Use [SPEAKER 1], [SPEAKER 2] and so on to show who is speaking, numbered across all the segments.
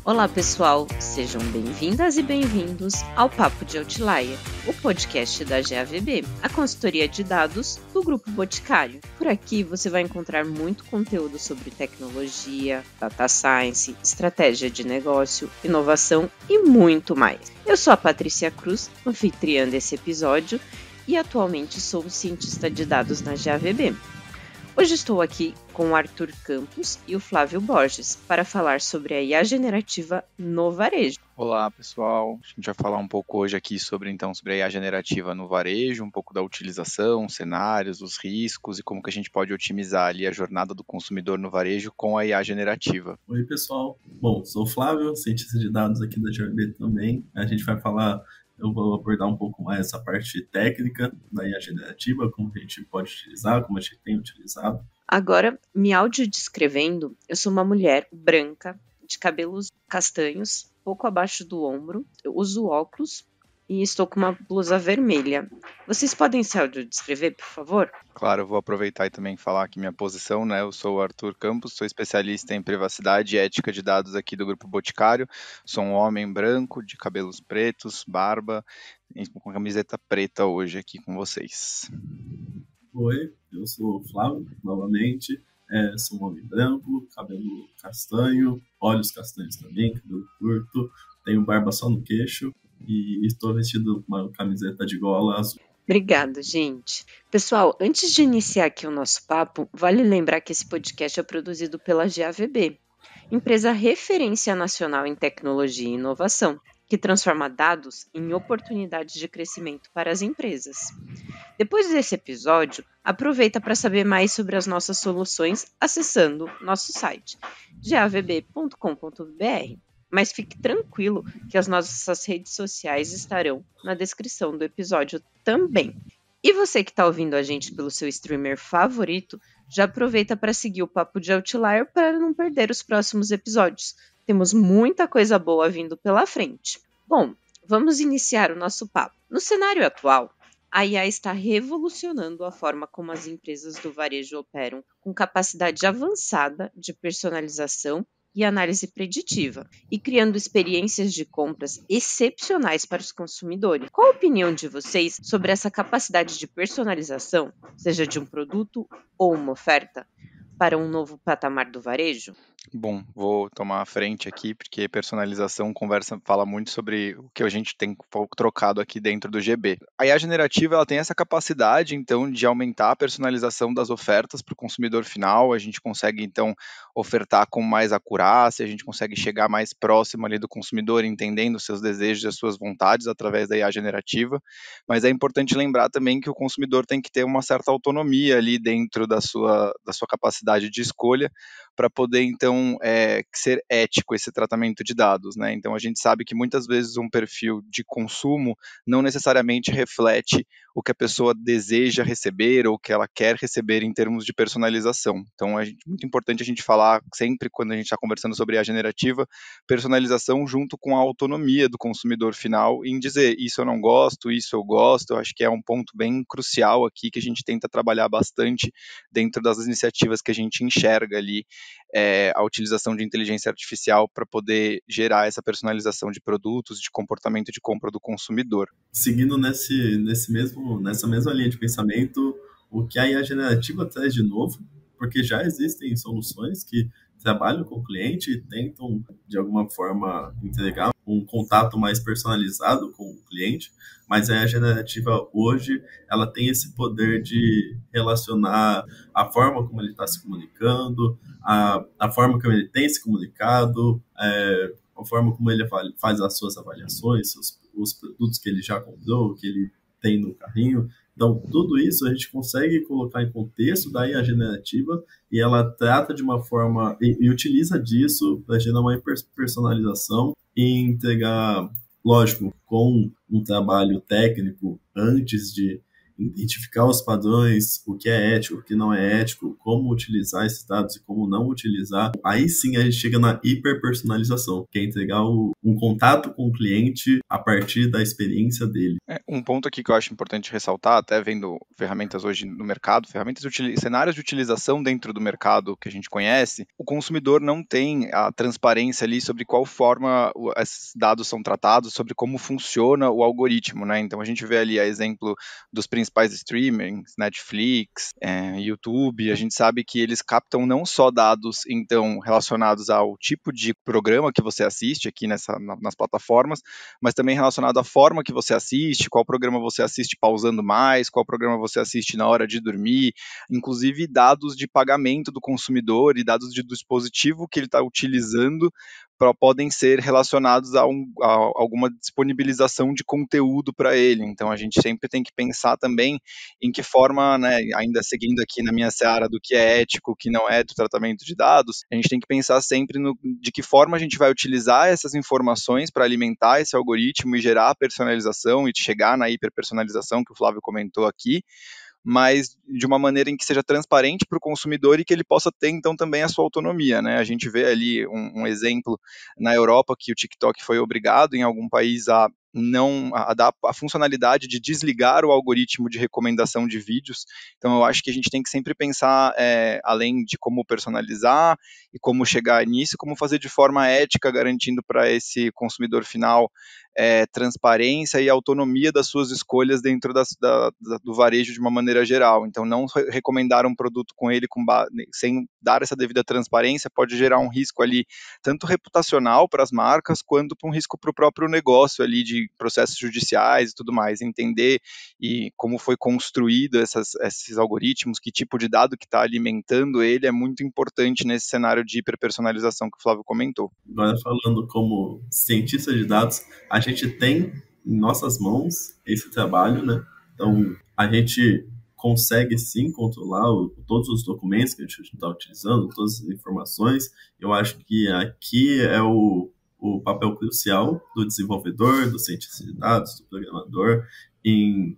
[SPEAKER 1] Olá pessoal, sejam bem-vindas e bem-vindos ao Papo de Outlier, o podcast da GAVB, a consultoria de dados do Grupo Boticário. Por aqui você vai encontrar muito conteúdo sobre tecnologia, data science, estratégia de negócio, inovação e muito mais. Eu sou a Patrícia Cruz, anfitriã desse episódio e atualmente sou cientista de dados na GAVB. Hoje estou aqui com o Arthur Campos e o Flávio Borges para falar sobre a IA generativa no varejo.
[SPEAKER 2] Olá pessoal, a gente vai falar um pouco hoje aqui sobre a IA generativa no varejo, um pouco da utilização, cenários, os riscos e como que a gente pode otimizar ali a jornada do consumidor no varejo com a IA generativa.
[SPEAKER 3] Oi pessoal, bom, sou o Flávio, cientista de dados aqui da GAVB também. A gente vai falar, eu vou abordar um pouco mais essa parte técnica da IA generativa, como a gente pode utilizar, como a gente tem utilizado.
[SPEAKER 1] Agora, me audiodescrevendo, eu sou uma mulher branca, de cabelos castanhos, pouco abaixo do ombro, eu uso óculos e estou com uma blusa vermelha. Vocês podem se audiodescrever, por favor?
[SPEAKER 2] Claro, eu vou aproveitar e também falar aqui minha posição, né? Eu sou o Arthur Campos, sou especialista em privacidade e ética de dados aqui do Grupo Boticário. Sou um homem branco, de cabelos pretos, barba, com camiseta preta hoje aqui com vocês.
[SPEAKER 3] Oi, eu sou o Flávio, novamente. Sou um homem branco, cabelo castanho, olhos castanhos também, cabelo curto, tenho barba só no queixo e estou vestido com uma camiseta de gola azul.
[SPEAKER 1] Obrigada, gente. Pessoal, antes de iniciar aqui o nosso papo, vale lembrar que esse podcast é produzido pela GAVB, empresa referência nacional em tecnologia e inovação, que transforma dados em oportunidades de crescimento para as empresas. Depois desse episódio, aproveita para saber mais sobre as nossas soluções acessando nosso site gavb.com.br. Mas fique tranquilo que as nossas redes sociais estarão na descrição do episódio também. E você que está ouvindo a gente pelo seu streamer favorito, já aproveita para seguir o Papo de Outlier para não perder os próximos episódios. Temos muita coisa boa vindo pela frente. Bom, vamos iniciar o nosso papo. No cenário atual, a IA está revolucionando a forma como as empresas do varejo operam, com capacidade avançada de personalização e análise preditiva, e criando experiências de compras excepcionais para os consumidores. Qual a opinião de vocês sobre essa capacidade de personalização, seja de um produto ou uma oferta, para um novo patamar do varejo?
[SPEAKER 2] Bom, vou tomar a frente aqui, porque personalização fala muito sobre o que a gente tem trocado aqui dentro do GB. A IA generativa ela tem essa capacidade, então, de aumentar a personalização das ofertas para o consumidor final. A gente consegue, então, ofertar com mais acurácia, a gente consegue chegar mais próximo ali do consumidor, entendendo os seus desejos e as suas vontades através da IA generativa. Mas é importante lembrar também que o consumidor tem que ter uma certa autonomia ali dentro da sua capacidade de escolha, para poder, então, ser ético esse tratamento de dados, né? Então, a gente sabe que muitas vezes um perfil de consumo não necessariamente reflete o que a pessoa deseja receber ou o que ela quer receber em termos de personalização. Então, é muito importante a gente falar sempre, quando a gente está conversando sobre a generativa, personalização junto com a autonomia do consumidor final em dizer, isso eu não gosto, isso eu gosto. Eu acho que é um ponto bem crucial aqui que a gente tenta trabalhar bastante dentro das iniciativas que a gente enxerga ali, a utilização de inteligência artificial para poder gerar essa personalização de produtos, de comportamento de compra do consumidor.
[SPEAKER 3] Seguindo nessa mesma linha de pensamento, o que a IA generativa traz de novo, porque já existem soluções que trabalham com o cliente e tentam, de alguma forma, entregar um contato mais personalizado com o cliente, mas a IA generativa hoje, ela tem esse poder de relacionar a forma como ele está se comunicando, a forma como ele tem se comunicado, a forma como ele faz as suas avaliações, os produtos que ele já comprou, que ele tem no carrinho. Então, tudo isso a gente consegue colocar em contexto da IA generativa e ela trata de uma forma e utiliza disso para gerar uma personalização e entregar, lógico, com um trabalho técnico antes de identificar os padrões, o que é ético, o que não é ético, como utilizar esses dados e como não utilizar. Aí sim a gente chega na hiperpersonalização, que é entregar um contato com o cliente a partir da experiência dele.
[SPEAKER 2] Um ponto aqui que eu acho importante ressaltar, até vendo ferramentas hoje no mercado, cenários de utilização dentro do mercado que a gente conhece, o consumidor não tem a transparência ali sobre qual forma esses dados são tratados, sobre como funciona o algoritmo, né? Então a gente vê ali a exemplo dos principais streamings, Netflix, YouTube, a gente sabe que eles captam não só dados então relacionados ao tipo de programa que você assiste aqui nas plataformas, mas também relacionado à forma que você assiste, qual programa você assiste pausando mais, qual programa você assiste na hora de dormir, inclusive dados de pagamento do consumidor e dados de dispositivo que ele está utilizando podem ser relacionados a alguma disponibilização de conteúdo para ele. Então, a gente sempre tem que pensar também em que forma, né, ainda seguindo aqui na minha seara do que é ético, o que não é do tratamento de dados, a gente tem que pensar sempre de que forma a gente vai utilizar essas informações para alimentar esse algoritmo e gerar a personalização e chegar na hiperpersonalização que o Flávio comentou aqui, mas de uma maneira em que seja transparente para o consumidor e que ele possa ter, então, também a sua autonomia, né? A gente vê ali um exemplo na Europa que o TikTok foi obrigado em algum país a dar a funcionalidade de desligar o algoritmo de recomendação de vídeos. Então, eu acho que a gente tem que sempre pensar, além de como personalizar e como chegar nisso, como fazer de forma ética, garantindo para esse consumidor final transparência e autonomia das suas escolhas dentro do varejo de uma maneira geral. Então, não recomendar um produto com ele sem dar essa devida transparência pode gerar um risco ali, tanto reputacional para as marcas, quanto um risco para o próprio negócio ali de processos judiciais e tudo mais. Entender e como foi construído esses algoritmos, que tipo de dado que está alimentando ele é muito importante nesse cenário de hiperpersonalização que o Flávio comentou.
[SPEAKER 3] Agora, falando como cientista de dados, a gente tem em nossas mãos esse trabalho, né? Então, a gente consegue sim controlar todos os documentos que a gente está utilizando, todas as informações. Eu acho que aqui é o papel crucial do desenvolvedor, do cientista de dados, do programador, em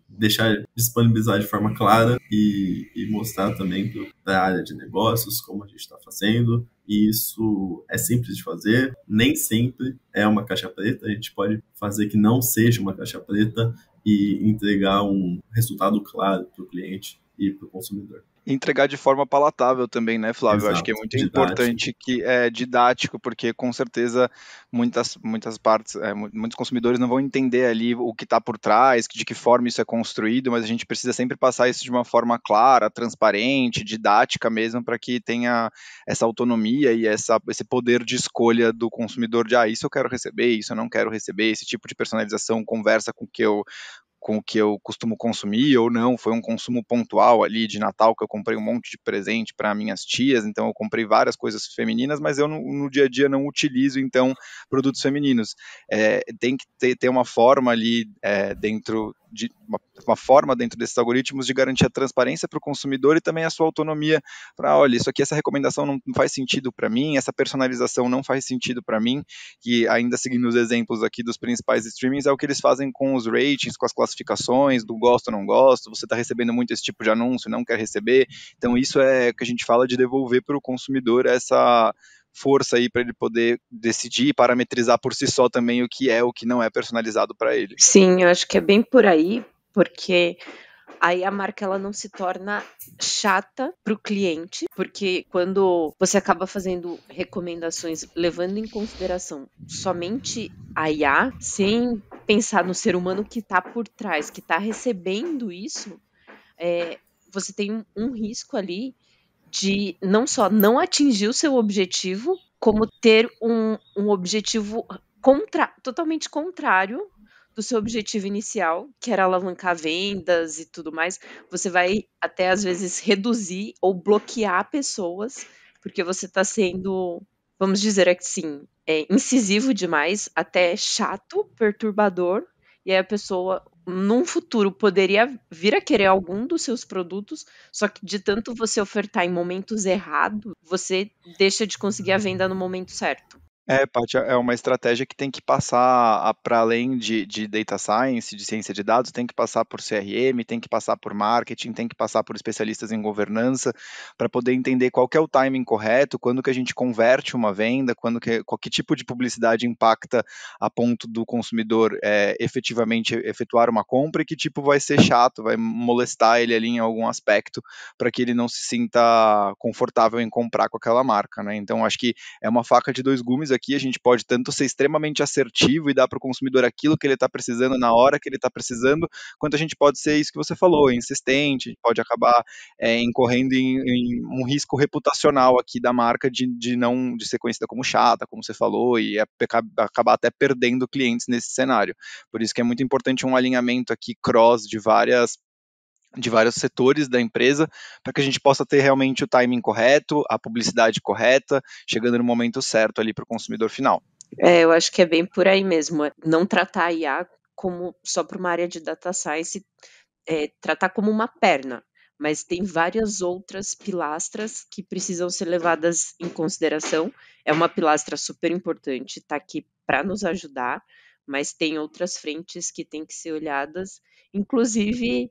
[SPEAKER 3] disponibilizar de forma clara e mostrar também para a área de negócios como a gente está fazendo. E isso é simples de fazer, nem sempre é uma caixa preta, a gente pode fazer que não seja uma caixa preta e entregar um resultado claro para o cliente e para o consumidor.
[SPEAKER 2] Entregar de forma palatável também, né, Flávio?
[SPEAKER 3] Exato,
[SPEAKER 2] acho que é muito
[SPEAKER 3] didático.
[SPEAKER 2] Importante que é didático, porque com certeza muitas partes, muitos consumidores não vão entender ali o que está por trás, de que forma isso é construído, mas a gente precisa sempre passar isso de uma forma clara, transparente, didática mesmo, para que tenha essa autonomia e esse poder de escolha do consumidor de isso eu quero receber, isso eu não quero receber, esse tipo de personalização conversa com o que eu costumo consumir ou não, foi um consumo pontual ali de Natal que eu comprei um monte de presente para minhas tias, então eu comprei várias coisas femininas, mas eu no dia a dia não utilizo então produtos femininos. Tem que ter uma forma ali dentro de uma forma dentro desses algoritmos de garantir a transparência para o consumidor e também a sua autonomia para, olha, isso aqui, essa recomendação não faz sentido para mim, essa personalização não faz sentido para mim, que ainda seguindo os exemplos aqui dos principais streamings, é o que eles fazem com os ratings, com as classificações, do gosto ou não gosto, você está recebendo muito esse tipo de anúncio, não quer receber, então isso é o que a gente fala de devolver para o consumidor essa força aí para ele poder decidir e parametrizar por si só também o que é o que não é personalizado para ele.
[SPEAKER 1] Sim, eu acho que é bem por aí, porque aí a marca ela não se torna chata para o cliente, porque quando você acaba fazendo recomendações levando em consideração somente a IA, sem pensar no ser humano que está por trás, que está recebendo isso, você tem um risco ali de não só não atingir o seu objetivo, como ter um objetivo totalmente contrário do seu objetivo inicial, que era alavancar vendas e tudo mais. Você vai até às vezes reduzir ou bloquear pessoas, porque você está sendo, vamos dizer assim, incisivo demais, até chato, perturbador, e aí a pessoa num futuro poderia vir a querer algum dos seus produtos, só que de tanto você ofertar em momentos errados, você deixa de conseguir a venda no momento certo.
[SPEAKER 2] Paty, é uma estratégia que tem que passar para além de data science, de ciência de dados, tem que passar por CRM, tem que passar por marketing, tem que passar por especialistas em governança, para poder entender qual que é o timing correto, quando que a gente converte uma venda, qual que tipo de publicidade impacta a ponto do consumidor efetivamente efetuar uma compra e que tipo vai ser chato, vai molestar ele ali em algum aspecto, para que ele não se sinta confortável em comprar com aquela marca, né? Então, acho que é uma faca de dois gumes aqui, a gente pode tanto ser extremamente assertivo e dar para o consumidor aquilo que ele está precisando na hora que ele está precisando, quanto a gente pode ser isso que você falou, insistente, pode acabar incorrendo em um risco reputacional aqui da marca de ser conhecida como chata, como você falou, e acabar até perdendo clientes nesse cenário. Por isso que é muito importante um alinhamento aqui cross de vários setores da empresa, para que a gente possa ter realmente o timing correto, a publicidade correta, chegando no momento certo ali para o consumidor final.
[SPEAKER 1] Eu acho que é bem por aí mesmo, não tratar a IA como só para uma área de data science, tratar como uma perna, mas tem várias outras pilastras que precisam ser levadas em consideração. É uma pilastra super importante, está aqui para nos ajudar, mas tem outras frentes que têm que ser olhadas, inclusive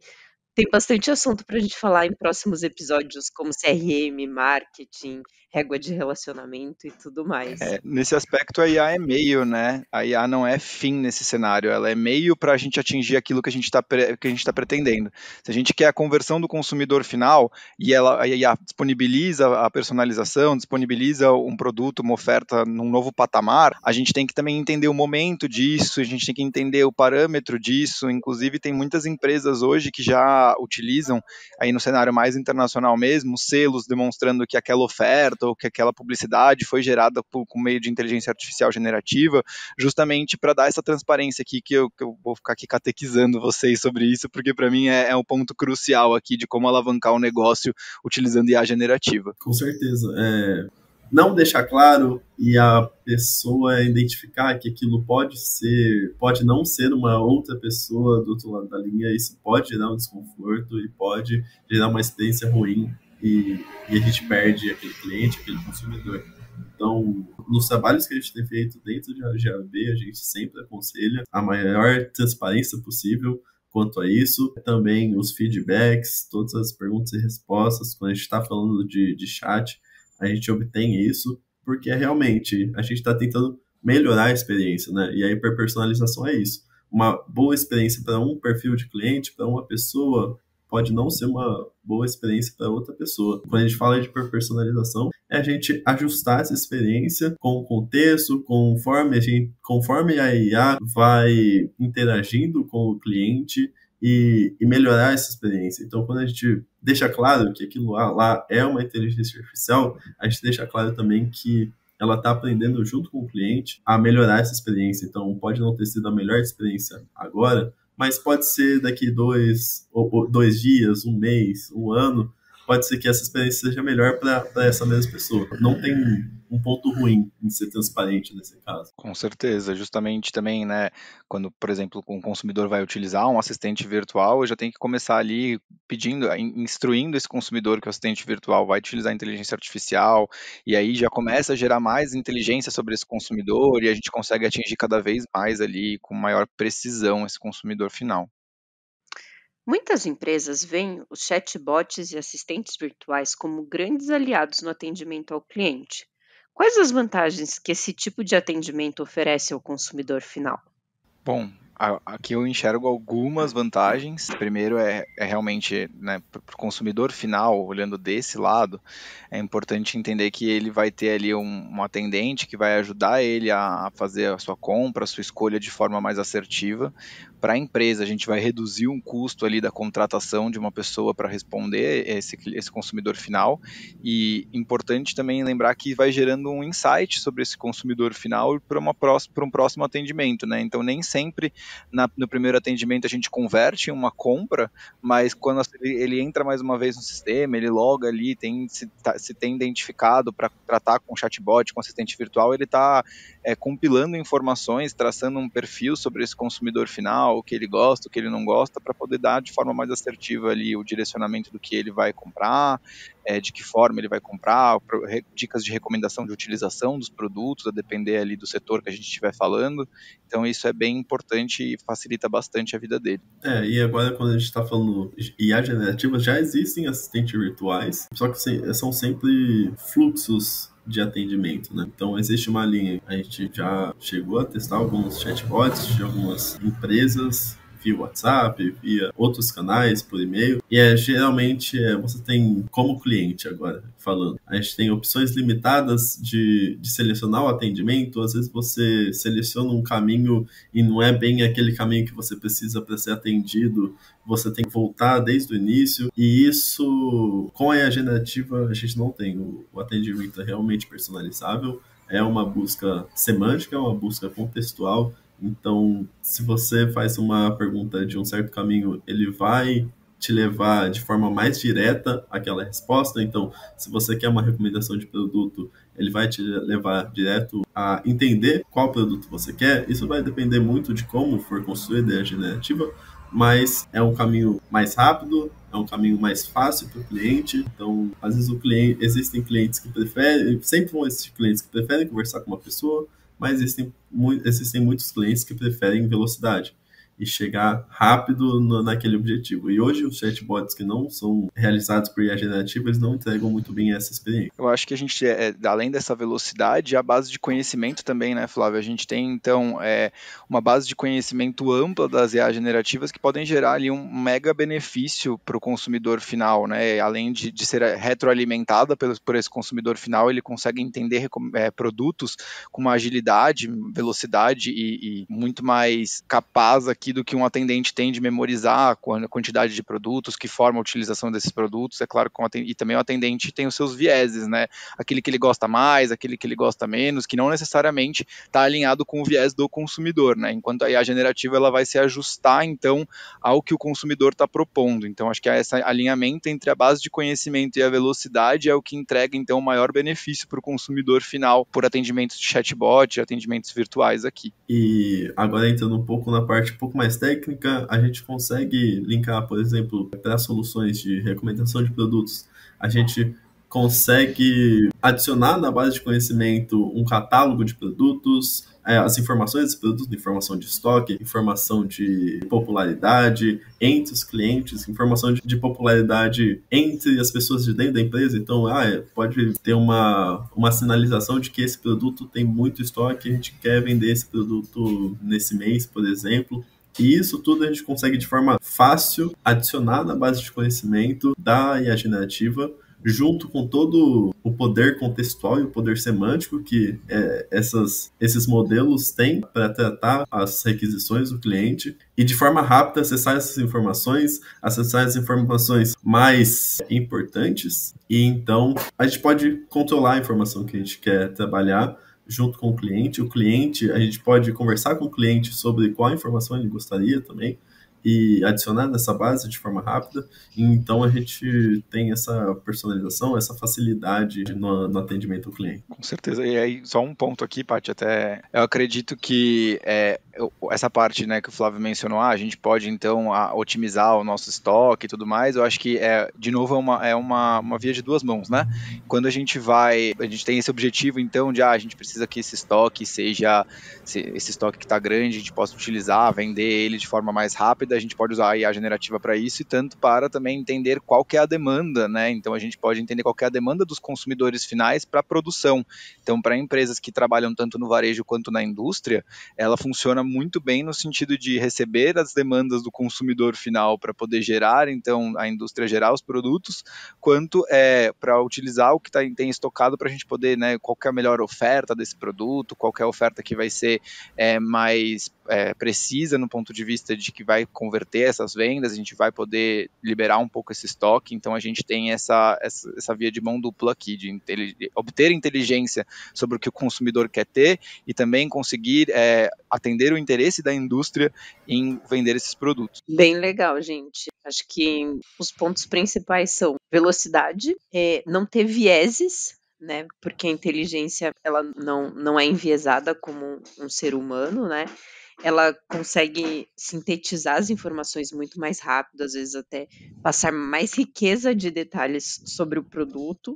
[SPEAKER 1] tem bastante assunto para a gente falar em próximos episódios, como CRM, marketing, régua de relacionamento e tudo mais.
[SPEAKER 2] Nesse aspecto, a IA é meio, né? A IA não é fim nesse cenário, ela é meio para a gente atingir aquilo que a gente está pretendendo. Se a gente quer a conversão do consumidor final e a IA disponibiliza a personalização, disponibiliza um produto, uma oferta num novo patamar, a gente tem que também entender o momento disso, a gente tem que entender o parâmetro disso. Inclusive, tem muitas empresas hoje que já utilizam, aí no cenário mais internacional mesmo, selos demonstrando que aquela oferta ou que aquela publicidade foi gerada por meio de inteligência artificial generativa, justamente para dar essa transparência aqui, que eu vou ficar aqui catequizando vocês sobre isso, porque para mim é um ponto crucial aqui de como alavancar o negócio utilizando IA generativa.
[SPEAKER 3] Com certeza. Não deixar claro e a pessoa identificar que aquilo pode não ser uma outra pessoa do outro lado da linha, isso pode gerar um desconforto e pode gerar uma experiência ruim e a gente perde aquele cliente, aquele consumidor. Então, nos trabalhos que a gente tem feito dentro de GAB, a gente sempre aconselha a maior transparência possível quanto a isso. Também os feedbacks, todas as perguntas e respostas, quando a gente está falando de chat, a gente obtém isso, porque realmente a gente está tentando melhorar a experiência, né? E a hiperpersonalização é isso. Uma boa experiência para um perfil de cliente, para uma pessoa, pode não ser uma boa experiência para outra pessoa. Quando a gente fala de hiperpersonalização, é a gente ajustar essa experiência com o contexto, conforme a IA vai interagindo com o cliente e melhorar essa experiência. Então, quando a gente deixa claro que aquilo lá é uma inteligência artificial, a gente deixa claro também que ela está aprendendo junto com o cliente a melhorar essa experiência. Então, pode não ter sido a melhor experiência agora, mas pode ser daqui 2 dias, um mês, um ano, pode ser que essa experiência seja melhor para essa mesma pessoa. Não tem um ponto ruim em ser transparente nesse caso.
[SPEAKER 2] Com certeza, justamente também, né, quando, por exemplo, um consumidor vai utilizar um assistente virtual, eu já tenho que começar ali pedindo, instruindo esse consumidor que o assistente virtual vai utilizar a inteligência artificial, e aí já começa a gerar mais inteligência sobre esse consumidor, e a gente consegue atingir cada vez mais ali, com maior precisão, esse consumidor final.
[SPEAKER 1] Muitas empresas veem os chatbots e assistentes virtuais como grandes aliados no atendimento ao cliente. Quais as vantagens que esse tipo de atendimento oferece ao consumidor final?
[SPEAKER 2] Bom, aqui eu enxergo algumas vantagens. Primeiro é realmente, né, para o consumidor final, olhando desse lado, é importante entender que ele vai ter ali um atendente que vai ajudar ele a fazer a sua compra, a sua escolha de forma mais assertiva. Para a empresa, a gente vai reduzir um custo ali da contratação de uma pessoa para responder esse consumidor final. E importante também lembrar que vai gerando um insight sobre esse consumidor final para um próximo atendimento, né? Então, nem sempre no primeiro atendimento a gente converte em uma compra, mas quando ele entra mais uma vez no sistema, ele loga ali, se tem identificado para tratar com chatbot, com assistente virtual, ele está compilando informações, traçando um perfil sobre esse consumidor final, o que ele gosta, o que ele não gosta, para poder dar de forma mais assertiva ali o direcionamento do que ele vai comprar, de que forma ele vai comprar, dicas de recomendação de utilização dos produtos, a depender ali do setor que a gente estiver falando. Então isso é bem importante e facilita bastante a vida dele.
[SPEAKER 3] E agora quando a gente está falando IA generativa, já existem assistentes virtuais, só que são sempre fluxos de atendimento, né? Então existe uma linha, a gente já chegou a testar alguns chatbots de algumas empresas via WhatsApp, via outros canais, por e-mail, e geralmente você tem como cliente agora falando. A gente tem opções limitadas de selecionar o atendimento, às vezes você seleciona um caminho e não é bem aquele caminho que você precisa para ser atendido, você tem que voltar desde o início, e isso, com a IA generativa, a gente não tem. O atendimento é realmente personalizável, é uma busca semântica, é uma busca contextual. Então, se você faz uma pergunta de um certo caminho, ele vai te levar de forma mais direta àquela resposta. Então, se você quer uma recomendação de produto, ele vai te levar direto a entender qual produto você quer. Isso vai depender muito de como for construída a generativa, mas é um caminho mais rápido, é um caminho mais fácil para o cliente. Então, às vezes existem clientes que preferem, sempre vão existir clientes que preferem conversar com uma pessoa, mas existem muitos clientes que preferem velocidade e chegar rápido naquele objetivo. E hoje os chatbots que não são realizados por IA generativa, eles não entregam muito bem essa experiência.
[SPEAKER 2] Eu acho que a gente, além dessa velocidade, a base de conhecimento também, né, Flávio? A gente tem, então, uma base de conhecimento ampla das IA generativas que podem gerar ali um mega benefício para o consumidor final, né? Além de ser retroalimentada por esse consumidor final, ele consegue entender produtos com uma agilidade, velocidade e muito mais capaz aqui do que um atendente tem de memorizar a quantidade de produtos, que forma a utilização desses produtos. É claro que e também o atendente tem os seus vieses, né? Aquele que ele gosta mais, aquele que ele gosta menos, que não necessariamente está alinhado com o viés do consumidor, né? Enquanto a IA generativa ela vai se ajustar, então, ao que o consumidor está propondo. Então, acho que esse alinhamento entre a base de conhecimento e a velocidade é o que entrega, então, o maior benefício para o consumidor final por atendimentos de chatbot, atendimentos virtuais aqui.
[SPEAKER 3] E agora entrando um pouco na parte um pouco mais técnica, a gente consegue linkar, por exemplo, para soluções de recomendação de produtos, a gente consegue adicionar na base de conhecimento um catálogo de produtos, as informações desse produto, informação de estoque, informação de popularidade entre os clientes, informação de popularidade entre as pessoas de dentro da empresa. Então, pode ter uma sinalização de que esse produto tem muito estoque, a gente quer vender esse produto nesse mês, por exemplo. E isso tudo a gente consegue de forma fácil adicionar na base de conhecimento da IA generativa, junto com todo o poder contextual e o poder semântico que esses modelos têm para tratar as requisições do cliente e de forma rápida acessar essas informações, acessar as informações mais importantes, e então a gente pode controlar a informação que a gente quer trabalhar junto com o cliente. A gente pode conversar com o cliente sobre qual informação ele gostaria também e adicionar nessa base de forma rápida. Então a gente tem essa personalização, essa facilidade no atendimento ao cliente.
[SPEAKER 2] Com certeza. E aí, só um ponto aqui, Paty, até eu acredito que essa parte, né, que o Flávio mencionou, a gente pode então otimizar o nosso estoque e tudo mais. Eu acho que de novo é uma via de duas mãos, né? Quando a gente tem esse objetivo então de a gente precisa que esse estoque seja esse estoque que está grande, a gente possa utilizar, vender ele de forma mais rápida. A gente pode usar a IA generativa para isso, e tanto para também entender qual que é a demanda, né? Então a gente pode entender qual que é a demanda dos consumidores finais para a produção. Então, para empresas que trabalham tanto no varejo quanto na indústria, ela funciona muito bem no sentido de receber as demandas do consumidor final para poder gerar, então, a indústria gerar os produtos, quanto para utilizar o que tem estocado para a gente poder, né, qual que é a melhor oferta desse produto, qual que é a oferta que vai ser mais precisa no ponto de vista de que vai converter essas vendas, a gente vai poder liberar um pouco esse estoque. Então a gente tem essa via de mão dupla aqui, de obter inteligência sobre o que o consumidor quer ter e também conseguir atender o interesse da indústria em vender esses produtos.
[SPEAKER 1] Bem legal, gente. Acho que os pontos principais são velocidade, não ter vieses, né? Porque a inteligência ela não é enviesada como um ser humano, né? ela consegue sintetizar as informações muito mais rápido, às vezes até passar mais riqueza de detalhes sobre o produto,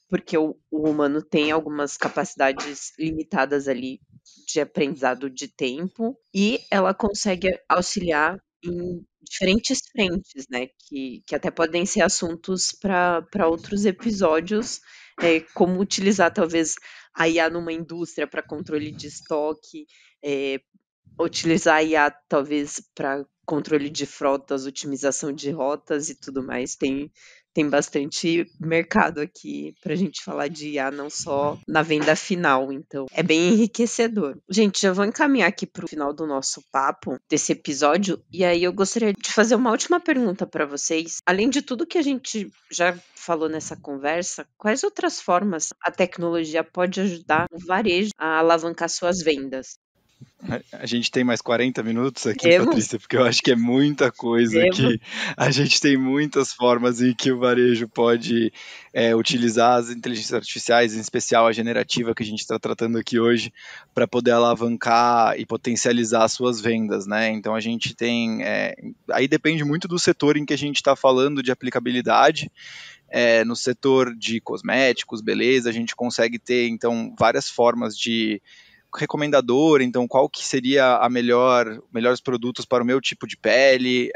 [SPEAKER 1] porque o humano tem algumas capacidades limitadas ali de aprendizado de tempo, e ela consegue auxiliar em diferentes frentes, né, que até podem ser assuntos para outros episódios, como utilizar talvez a IA numa indústria para controle de estoque, utilizar a IA talvez para controle de frotas, otimização de rotas e tudo mais. Tem bastante mercado aqui para a gente falar de IA, não só na venda final, então é bem enriquecedor. Gente, já vou encaminhar aqui para o final do nosso papo, desse episódio, e aí eu gostaria de fazer uma última pergunta para vocês. Além de tudo que a gente já falou nessa conversa, quais outras formas a tecnologia pode ajudar o varejo a alavancar suas vendas?
[SPEAKER 2] A gente tem mais 40 minutos aqui,
[SPEAKER 1] Temos.
[SPEAKER 2] Patrícia, porque eu acho que é muita coisa aqui. A gente tem muitas formas em que o varejo pode utilizar as inteligências artificiais, em especial a generativa que a gente está tratando aqui hoje, para poder alavancar e potencializar as suas vendas, né? Então a gente tem... aí depende muito do setor em que a gente está falando de aplicabilidade. No setor de cosméticos, beleza, a gente consegue ter, então, várias formas de recomendador, então qual que seria melhores produtos para o meu tipo de pele,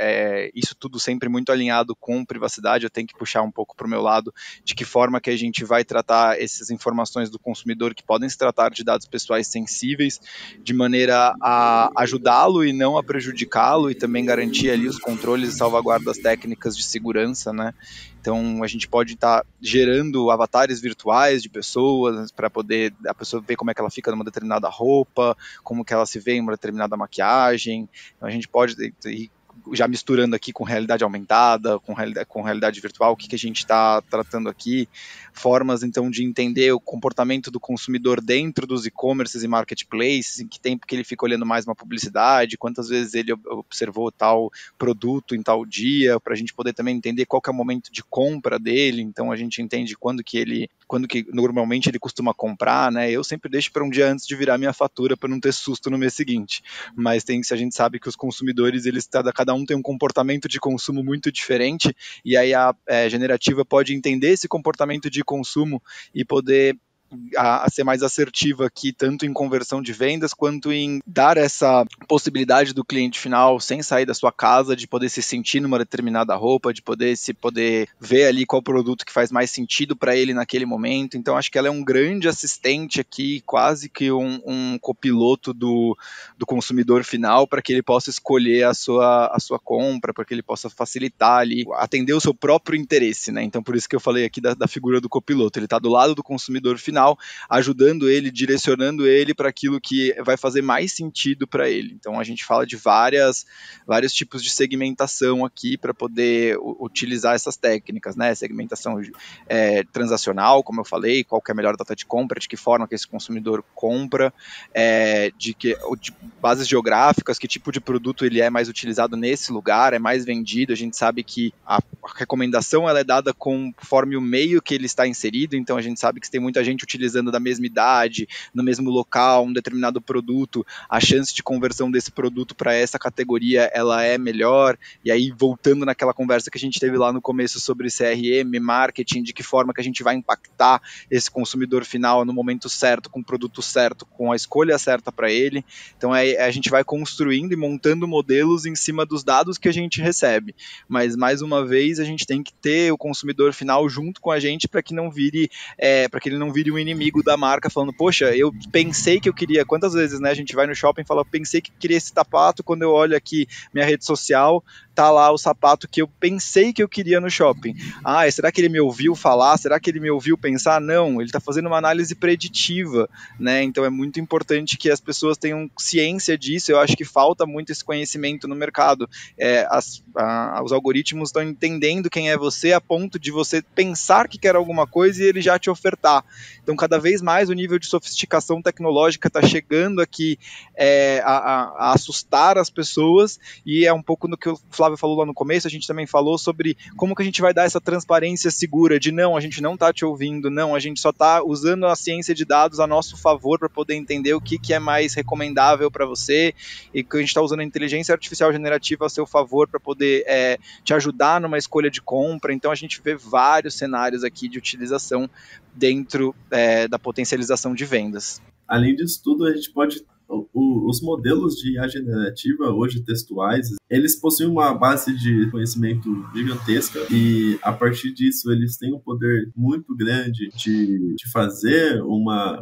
[SPEAKER 2] isso tudo sempre muito alinhado com privacidade. Eu tenho que puxar um pouco para o meu lado de que forma que a gente vai tratar essas informações do consumidor que podem se tratar de dados pessoais sensíveis, de maneira a ajudá-lo e não a prejudicá-lo, e também garantir ali os controles e salvaguardas técnicas de segurança, né? Então a gente pode estar gerando avatares virtuais de pessoas para poder a pessoa ver como é que ela fica numa determinada roupa, como que ela se vê em uma determinada maquiagem. Então a gente pode ir já misturando aqui com realidade aumentada, com realidade virtual, o que a gente está tratando aqui, formas então de entender o comportamento do consumidor dentro dos e-commerces e marketplaces, em que tempo que ele fica olhando mais uma publicidade, quantas vezes ele observou tal produto em tal dia, para a gente poder também entender qual que é o momento de compra dele. Então a gente entende quando que normalmente ele costuma comprar, né? Eu sempre deixo para um dia antes de virar minha fatura para não ter susto no mês seguinte. Mas se a gente sabe que os consumidores, cada um tem um comportamento de consumo muito diferente, e aí a generativa pode entender esse comportamento de consumo e poder a ser mais assertiva aqui, tanto em conversão de vendas, quanto em dar essa possibilidade do cliente final, sem sair da sua casa, de poder se sentir numa determinada roupa, de poder ver ali qual produto que faz mais sentido para ele naquele momento. Então acho que ela é um grande assistente aqui, quase que um copiloto do consumidor final, para que ele possa escolher a sua compra, para que ele possa facilitar ali, atender o seu próprio interesse, né? Então por isso que eu falei aqui da figura do copiloto. Ele está do lado do consumidor final, ajudando ele, direcionando ele para aquilo que vai fazer mais sentido para ele. Então a gente fala de vários tipos de segmentação aqui para poder utilizar essas técnicas, né? Segmentação transacional, como eu falei, qual que é a melhor data de compra, de que forma que esse consumidor compra, de bases geográficas, que tipo de produto ele é mais utilizado nesse lugar, é mais vendido. A gente sabe que a recomendação ela é dada conforme o meio que ele está inserido, então a gente sabe que se tem muita gente utilizando da mesma idade, no mesmo local, um determinado produto, a chance de conversão desse produto para essa categoria, ela é melhor. E aí, voltando naquela conversa que a gente teve lá no começo sobre CRM, marketing, de que forma que a gente vai impactar esse consumidor final no momento certo, com o produto certo, com a escolha certa para ele. Então, a gente vai construindo e montando modelos em cima dos dados que a gente recebe. Mas, mais uma vez, a gente tem que ter o consumidor final junto com a gente para que ele não vire um inimigo da marca, falando, poxa, eu pensei que eu queria, quantas vezes, né, a gente vai no shopping e fala, pensei que queria esse sapato, quando eu olho aqui minha rede social, tá lá o sapato que eu pensei que eu queria no shopping. Será que ele me ouviu falar? Será que ele me ouviu pensar? Não, ele está fazendo uma análise preditiva, né? Então é muito importante que as pessoas tenham ciência disso. Eu acho que falta muito esse conhecimento no mercado. Os algoritmos estão entendendo quem é você a ponto de você pensar que quer alguma coisa e ele já te ofertar. Então Então, cada vez mais o nível de sofisticação tecnológica está chegando aqui a assustar as pessoas, e é um pouco no que o Flávio falou lá no começo. A gente também falou sobre como que a gente vai dar essa transparência segura de não, a gente não está te ouvindo, não, a gente só está usando a ciência de dados a nosso favor para poder entender o que é mais recomendável para você, e que a gente está usando a inteligência artificial generativa a seu favor para poder te ajudar numa escolha de compra. Então a gente vê vários cenários aqui de utilização dentro da potencialização de vendas.
[SPEAKER 3] Além disso tudo, a gente pode... Os modelos de IA generativa, hoje textuais, eles possuem uma base de conhecimento gigantesca, e a partir disso eles têm um poder muito grande de fazer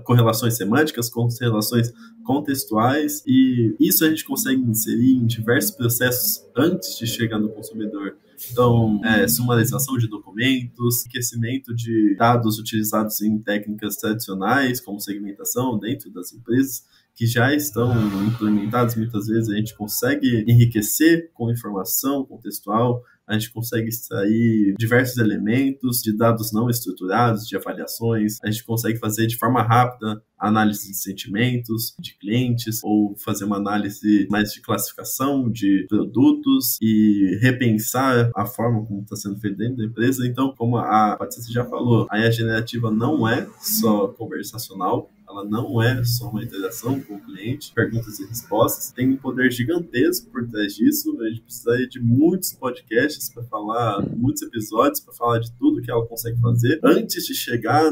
[SPEAKER 3] correlações semânticas com relações contextuais, e isso a gente consegue inserir em diversos processos antes de chegar no consumidor. Então, sumarização de documentos, aquecimento de dados utilizados em técnicas tradicionais, como segmentação dentro das empresas, que já estão implementados. Muitas vezes a gente consegue enriquecer com informação contextual, a gente consegue extrair diversos elementos de dados não estruturados, de avaliações, a gente consegue fazer de forma rápida análise de sentimentos de clientes, ou fazer uma análise mais de classificação de produtos e repensar a forma como está sendo feito dentro da empresa. Então, como a Patrícia já falou, a IA generativa não é só conversacional, ela não é só uma interação com o cliente, perguntas e respostas, tem um poder gigantesco por trás disso. A gente precisaria de muitos podcasts para falar, muitos episódios para falar de tudo que ela consegue fazer antes de chegar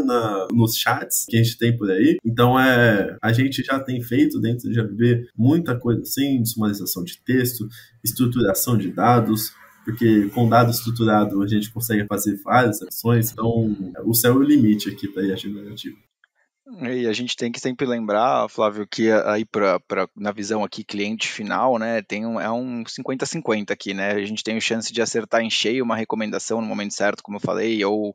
[SPEAKER 3] nos chats que a gente tem por aí. Então, a gente já tem feito dentro do GAVB muita coisa assim, de sumarização de texto, estruturação de dados, porque com dado estruturado a gente consegue fazer várias ações. Então, o céu é o limite aqui para a IA generativa.
[SPEAKER 2] E a gente tem que sempre lembrar, Flávio, que aí na visão aqui cliente final, né, é um 50-50 aqui, né? A gente tem a chance de acertar em cheio uma recomendação no momento certo, como eu falei, ou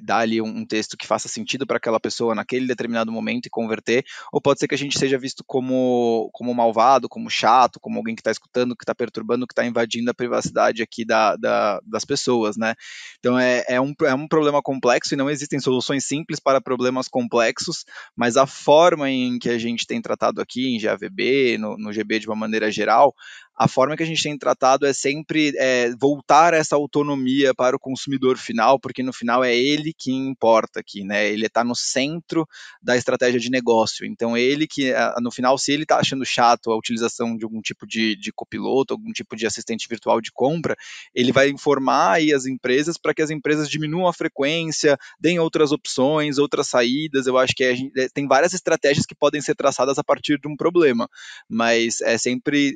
[SPEAKER 2] dar ali um texto que faça sentido para aquela pessoa naquele determinado momento e converter, ou pode ser que a gente seja visto como malvado, como chato, como alguém que está escutando, que está perturbando, que está invadindo a privacidade aqui das pessoas, né? Então é um problema complexo, e não existem soluções simples para problemas complexos, mas a forma em que a gente tem tratado aqui em GAVB, no GB de uma maneira geral, a forma que a gente tem tratado é sempre voltar essa autonomia para o consumidor final, porque no final é ele que importa aqui, né? Ele está no centro da estratégia de negócio. Então ele que, no final, se ele está achando chato a utilização de algum tipo de copiloto, algum tipo de assistente virtual de compra, ele vai informar aí as empresas para que as empresas diminuam a frequência, deem outras opções, outras saídas. Eu acho que tem várias estratégias que podem ser traçadas a partir de um problema, mas é sempre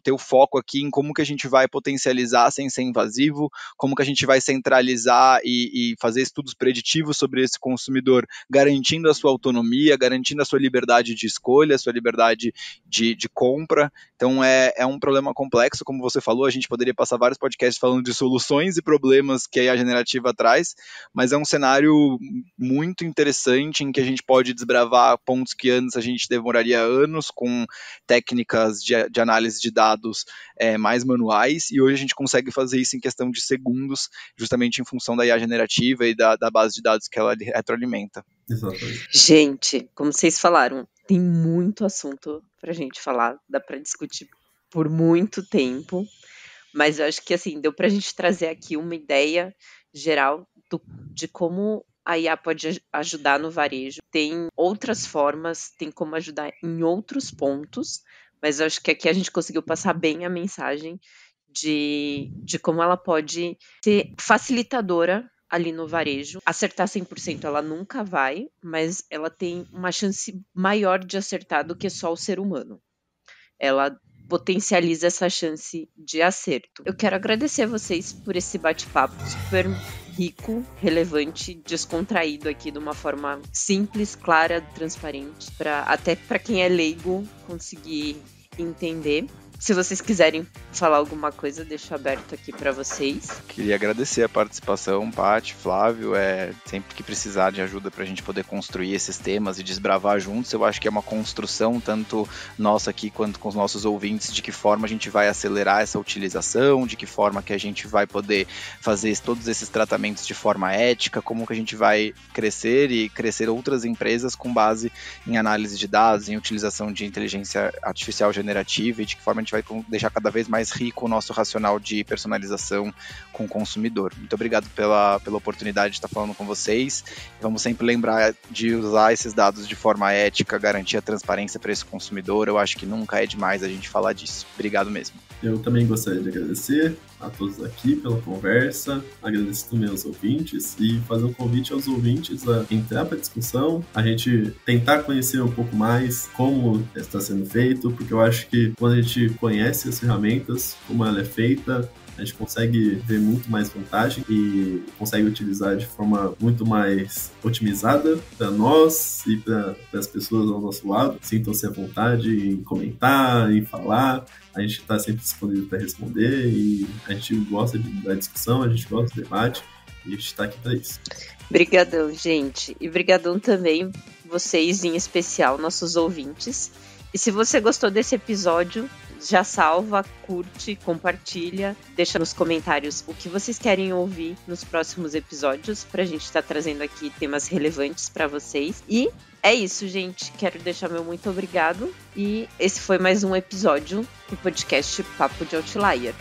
[SPEAKER 2] ter o foco aqui em como que a gente vai potencializar sem ser invasivo, como que a gente vai centralizar e fazer estudos preditivos sobre esse consumidor, garantindo a sua autonomia, garantindo a sua liberdade de escolha, a sua liberdade de compra. Então é um problema complexo, como você falou. A gente poderia passar vários podcasts falando de soluções e problemas que a IA generativa traz, mas é um cenário muito interessante em que a gente pode desbravar pontos que antes a gente demoraria anos com técnicas de análise de dados mais manuais, e hoje a gente consegue fazer isso em questão de segundos, justamente em função da IA generativa e da base de dados que ela retroalimenta.
[SPEAKER 3] Exatamente.
[SPEAKER 1] Gente, como vocês falaram, tem muito assunto pra gente falar, dá pra discutir por muito tempo, mas eu acho que assim, deu pra gente trazer aqui uma ideia geral de como a IA pode ajudar no varejo. Tem outras formas, tem como ajudar em outros pontos, mas eu acho que aqui a gente conseguiu passar bem a mensagem de como ela pode ser facilitadora ali no varejo. Acertar 100% ela nunca vai, mas ela tem uma chance maior de acertar do que só o ser humano. Ela potencializa essa chance de acerto. Eu quero agradecer a vocês por esse bate-papo super rico, relevante, descontraído aqui de uma forma simples, clara, transparente, até para quem é leigo conseguir entender. Se vocês quiserem falar alguma coisa, deixo aberto aqui para vocês.
[SPEAKER 2] Queria agradecer a participação, Paty, Flávio, sempre que precisar de ajuda para a gente poder construir esses temas e desbravar juntos, eu acho que é uma construção, tanto nossa aqui quanto com os nossos ouvintes, de que forma a gente vai acelerar essa utilização, de que forma que a gente vai poder fazer todos esses tratamentos de forma ética, como que a gente vai crescer e crescer outras empresas com base em análise de dados, em utilização de inteligência artificial generativa e de que forma a gente vai deixar cada vez mais rico o nosso racional de personalização com o consumidor. Muito obrigado pela oportunidade de estar falando com vocês. Vamos sempre lembrar de usar esses dados de forma ética, garantir a transparência para esse consumidor. Eu acho que nunca é demais a gente falar disso. Obrigado mesmo.
[SPEAKER 3] Eu também gostaria de agradecer a todos aqui pela conversa, agradecer também aos ouvintes e fazer um convite aos ouvintes a entrar para a discussão, a gente tentar conhecer um pouco mais como está sendo feito, porque eu acho que quando a gente conhece as ferramentas, como ela é feita, a gente consegue ver muito mais vantagem e consegue utilizar de forma muito mais otimizada para nós e para as pessoas ao nosso lado. Sintam-se à vontade em comentar, em falar. A gente está sempre disponível para responder e a gente gosta da discussão, a gente gosta do debate e a gente está aqui para isso.
[SPEAKER 1] Obrigadão, gente. E brigadão também vocês, em especial, nossos ouvintes. E se você gostou desse episódio, já salva, curte, compartilha, deixa nos comentários o que vocês querem ouvir nos próximos episódios, pra gente estar trazendo aqui temas relevantes pra vocês. E é isso, gente. Quero deixar meu muito obrigado. E esse foi mais um episódio do podcast Papo de Outlier.